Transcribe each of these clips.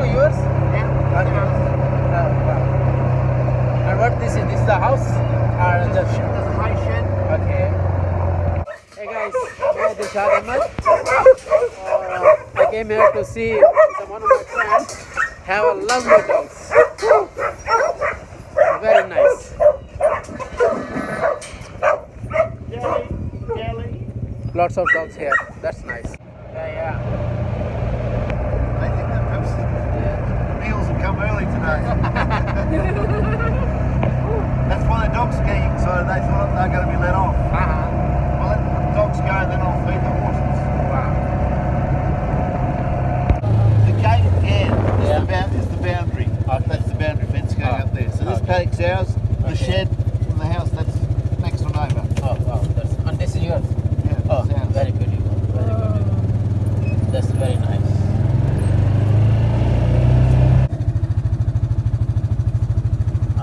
to yours? Yeah. Okay. Wow. And what this is? This is the house? Or just There's a high shed. okay. Hey guys, मैं Dilshad Ahmad I came here to see one of my friends have a lovely dogs. Very nice. Jelly. Lots of dogs here. That's nice. Yeah. I think that perhaps meals have come early today. That's why the dogs are getting excited. They thought they're going to be let off. I'll let the dogs go, then I'll feed the horses. Wow. The gate at the end Yeah. is the boundary. That's the boundary fence going up there. So this Okay. paddock's ours. The shed from the house, that's next door neighbour. Oh wow. And this is yours. Yeah, Oh, that's ours. very beautiful. Very beautiful. That's very nice.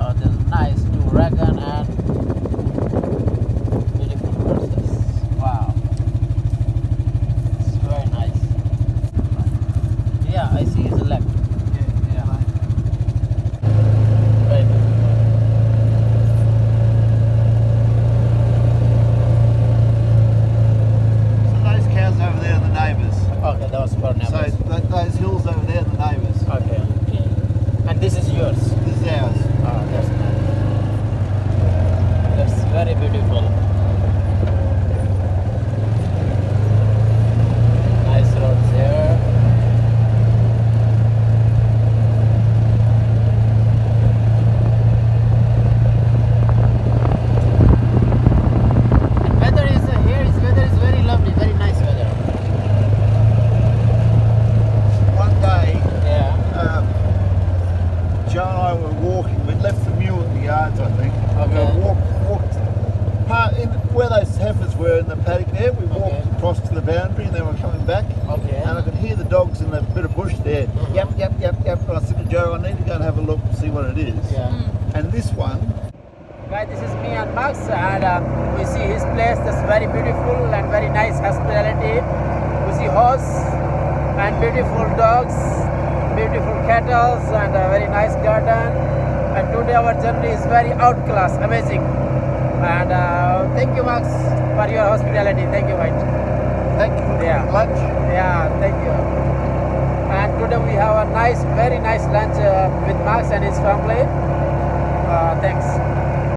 Oh, there's nice new dragon and beautiful horses. Wow. It's very nice. Yeah, I see his leg. Yeah. Very beautiful. So those cows over there are the neighbours. Okay, that was for So neighbors. those hills over there are the neighbours. Okay. And this is yours. This is ours. Oh, that's nice. That's very beautiful. Nice roads here. And weather is weather is very lovely, very nice weather. One day, Yeah. Joe and I were walking. We'd left the mule in the yards, I think. Okay. We walked in where those heifers were in the paddock there. We walked Okay. across to the boundary, and then we were coming back. Okay. And I could hear the dogs in the bit of bush there. Yep. And I said to Joe, I need to go and have a look and see what it is. Yeah. And this one, Guys, this is me and Max, and we see his place. That's very beautiful and very nice hospitality. We see horse and beautiful dogs, beautiful cattle, and a very nice garden. And today our journey is very outclass, amazing. And thank you, Max, for your hospitality. Thank you, mate. thank you for Yeah. lunch. Yeah, thank you. And today we have a nice, very nice lunch with Max and his family. Thanks.